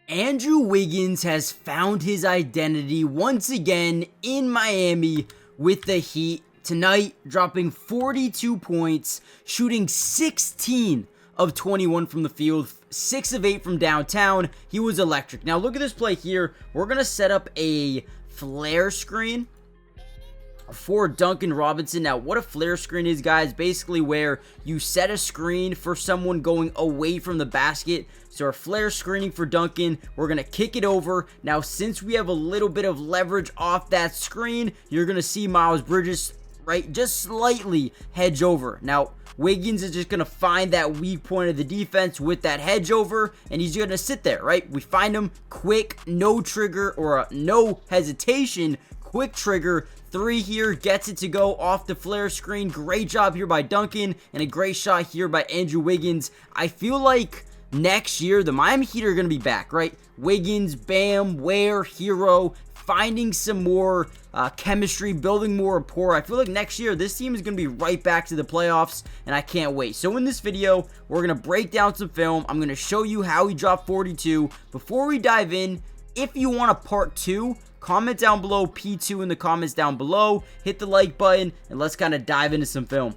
Andrew Wiggins has found his identity once again in Miami with the Heat. Tonight, dropping 42 points, shooting 16 of 21 from the field, 6 of 8 from downtown. He was electric. Now, look at this play here. We're going to set up a flare screen for Duncan Robinson. Now, what a flare screen is, guys, basically where you set a screen for someone going away from the basket. So our flare screening for Duncan, we're going to kick it over. Now, since we have a little bit of leverage off that screen, you're going to see Miles Bridges, right, just slightly hedge over. Now, Wiggins is just going to find that weak point of the defense with that hedge over, and he's going to sit there, right? We find him quick, no trigger, or no hesitation, quick trigger. 3 here, gets it to go off the flare screen. Great job here by Duncan, and a great shot here by Andrew Wiggins. I feel like next year, the Miami Heat are going to be back, right? Wiggins, Bam, Ware, Hero, finding some more chemistry, building more rapport. I feel like next year, this team is going to be right back to the playoffs, and I can't wait. So in this video, we're going to break down some film. I'm going to show you how he dropped 42. Before we dive in, if you want a part 2, comment down below, P2 in the comments down below. Hit the like button, and let's kind of dive into some film.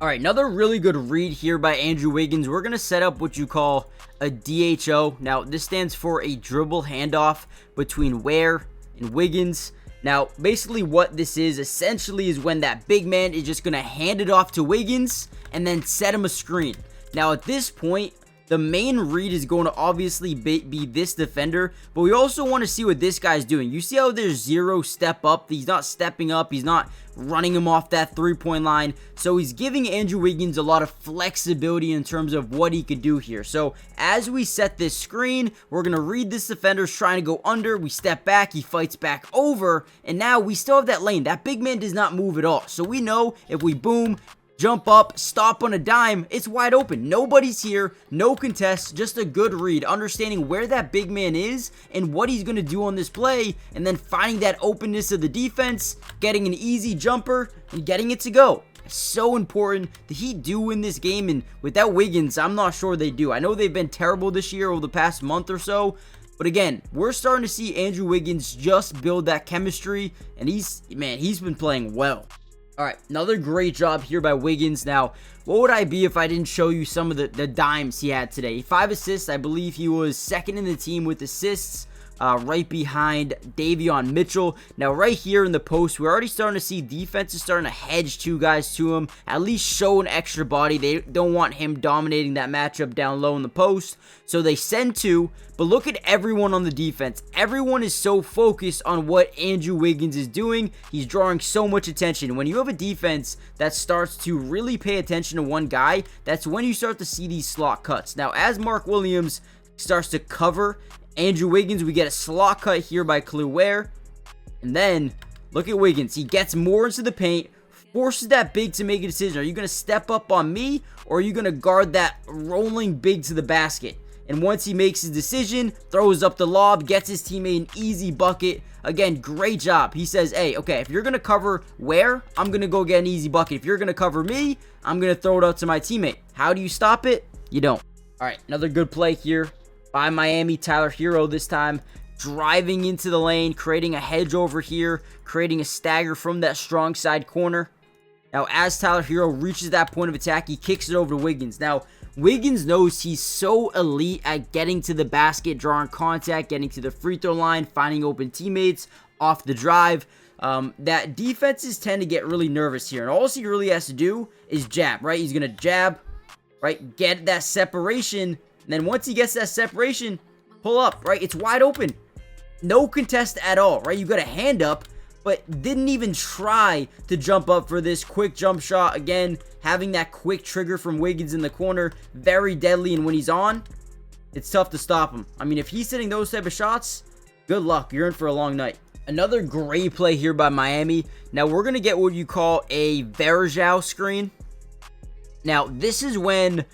All right, another really good read here by Andrew Wiggins. We're going to set up what you call a DHO. Now, this stands for a dribble handoff between Ware and Wiggins. Now, basically what this is essentially is when that big man is just going to hand it off to Wiggins and then set him a screen. Now, at this point, the main read is going to obviously be this defender, but we also want to see what this guy's doing. You see how there's zero step up? He's not stepping up. He's not running him off that three-point line. So he's giving Andrew Wiggins a lot of flexibility in terms of what he could do here. So as we set this screen, we're going to read this defender's trying to go under. We step back. He fights back over. And now we still have that lane. That big man does not move at all. So we know if we boom, jump up, stop on a dime, it's wide open. Nobody's here, no contest, just a good read, understanding where that big man is and what he's going to do on this play, and then finding that openness of the defense, getting an easy jumper, and getting it to go. So important. The Heat do win this game, and without Wiggins, I'm not sure they do. I know they've been terrible this year over the past month or so, but again, we're starting to see Andrew Wiggins just build that chemistry, and he's been playing well. All right, another great job here by Wiggins. Now, what would I be if I didn't show you some of the dimes he had today? 5 assists. I believe he was second in the team with assists, right behind Davion Mitchell. Now, right here in the post, we're already starting to see defense is starting to hedge 2 guys to him, at least show an extra body. They don't want him dominating that matchup down low in the post, so they send 2. But look at everyone on the defense. Everyone is so focused on what Andrew Wiggins is doing. He's drawing so much attention. When you have a defense that starts to really pay attention to one guy, that's when you start to see these slot cuts. Now, as Mark Williams starts to cover Andrew Wiggins, we get a slot cut here by Khalil Ware. And then, look at Wiggins. He gets more into the paint, forces that big to make a decision. Are you going to step up on me, or are you going to guard that rolling big to the basket? And once he makes his decision, throws up the lob, gets his teammate an easy bucket. Again, great job. He says, hey, okay, if you're going to cover Ware, I'm going to go get an easy bucket. If you're going to cover me, I'm going to throw it out to my teammate. How do you stop it? You don't. All right, another good play here by Miami. Tyler Hero this time driving into the lane, creating a hedge over here, creating a stagger from that strong side corner. Now, as Tyler Hero reaches that point of attack, he kicks it over to Wiggins. Now, Wiggins knows he's so elite at getting to the basket, drawing contact, getting to the free throw line, finding open teammates off the drive, that defenses tend to get really nervous here. And all he really has to do is jab, right? He's going to jab, right? Get that separation. And then once he gets that separation, pull up, right? It's wide open. No contest at all, right? You got a hand up, but didn't even try to jump up for this quick jump shot. Again, having that quick trigger from Wiggins in the corner, very deadly, and when he's on, it's tough to stop him. I mean, if he's hitting those type of shots, good luck. You're in for a long night. Another great play here by Miami. Now, we're going to get what you call a Verjao screen. Now, this is when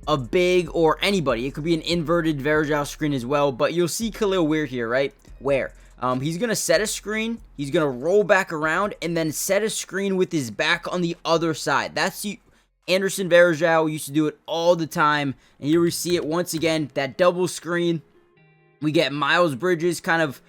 a big or anybody, it could be an inverted Verjao screen as well, but you'll see Khalil Ware here, right? Where? He's going to set a screen, he's going to roll back around, and then set a screen with his back on the other side. That's Anderson Varejao used to do it all the time, and here we see it once again, that double screen. We get Miles Bridges kind of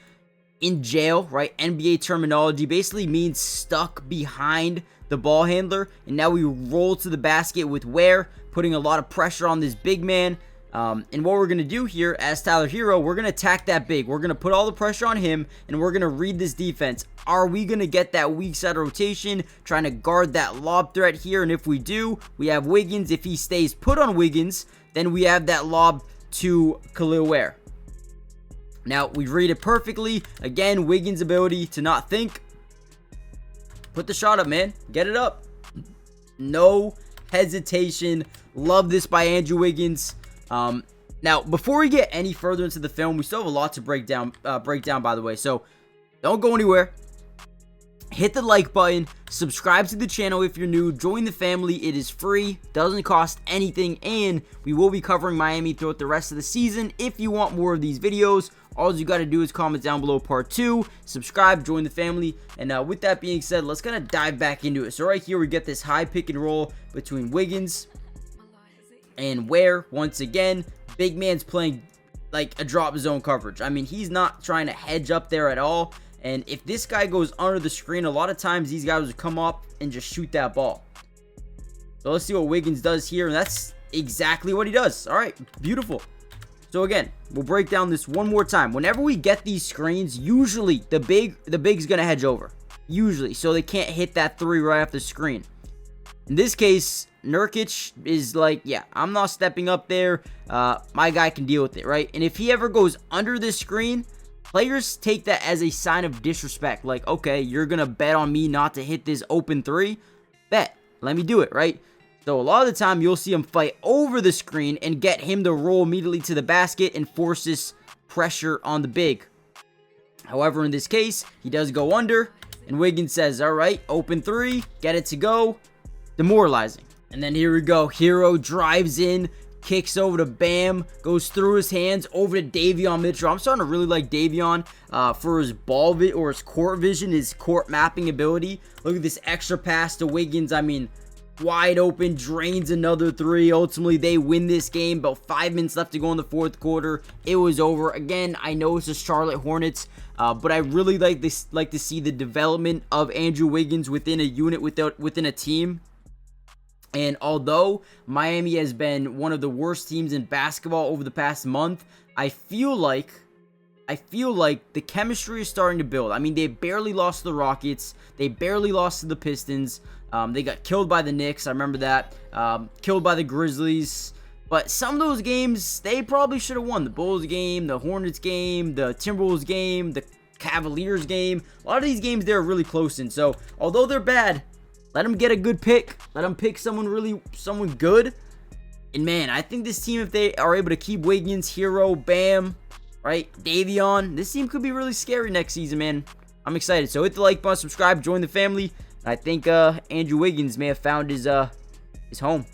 in jail, right? NBA terminology basically means stuck behind the ball handler. And now we roll to the basket with Ware, putting a lot of pressure on this big man. And what we're going to do here as Tyler Hero, we're going to attack that big. We're going to put all the pressure on him, and we're going to read this defense. Are we going to get that weak side rotation, trying to guard that lob threat here? And if we do, we have Wiggins. If he stays put on Wiggins, then we have that lob to Khalil Ware. Now, we read it perfectly. Again, Wiggins' ability to not think. Put the shot up, man. Get it up. No hesitation. Love this by Andrew Wiggins. Now, before we get any further into the film, we still have a lot to break down, by the way. So, don't go anywhere. Hit the like button. Subscribe to the channel if you're new. Join the family. It is free. Doesn't cost anything. And we will be covering Miami throughout the rest of the season. If you want more of these videos, all you got to do is comment down below part 2. Subscribe. Join the family. And with that being said, let's kind of dive back into it. So, right here, we get this high pick and roll between Wiggins and Ware. Once again, big man's playing like a drop zone coverage. I mean, he's not trying to hedge up there at all. And if this guy goes under the screen, a lot of times these guys would come up and just shoot that ball. So let's see what Wiggins does here. And that's exactly what he does. All right, beautiful. So again, we'll break down this one more time. Whenever we get these screens, usually the big's going to hedge over. Usually. So they can't hit that 3 right off the screen. In this case, Nurkic is like, yeah, I'm not stepping up there. My guy can deal with it, right? And if he ever goes under this screen, players take that as a sign of disrespect. Like, okay, you're going to bet on me not to hit this open 3? Bet. Let me do it, right? So a lot of the time, you'll see him fight over the screen and get him to roll immediately to the basket and force this pressure on the big. However, in this case, he does go under, and Wiggins says, all right, open 3, get it to go. Demoralizing. And then here we go. Hero drives in, kicks over to Bam, goes through his hands over to Davion Mitchell. I'm starting to really like Davion for his or his court vision, his court mapping ability. Look at this extra pass to Wiggins. I mean, wide open, drains another 3. Ultimately, they win this game. About 5 minutes left to go in the 4th quarter. It was over. Again, I know it's the Charlotte Hornets, but I really like to see the development of Andrew Wiggins within a unit, within a team. And although Miami has been one of the worst teams in basketball over the past month, I feel like the chemistry is starting to build. I mean, they barely lost to the Rockets. They barely lost to the Pistons. They got killed by the Knicks. I remember that. Killed by the Grizzlies. But some of those games, they probably should have won. The Bulls game, the Hornets game, the Timberwolves game, the Cavaliers game. A lot of these games, they're really close in. So, although they're bad, let them get a good pick. Let them pick someone good. And man, I think this team, if they are able to keep Wiggins, Hero, Bam, right, Davion, this team could be really scary next season, man. I'm excited. So hit the like button, subscribe, join the family. I think Andrew Wiggins may have found his home.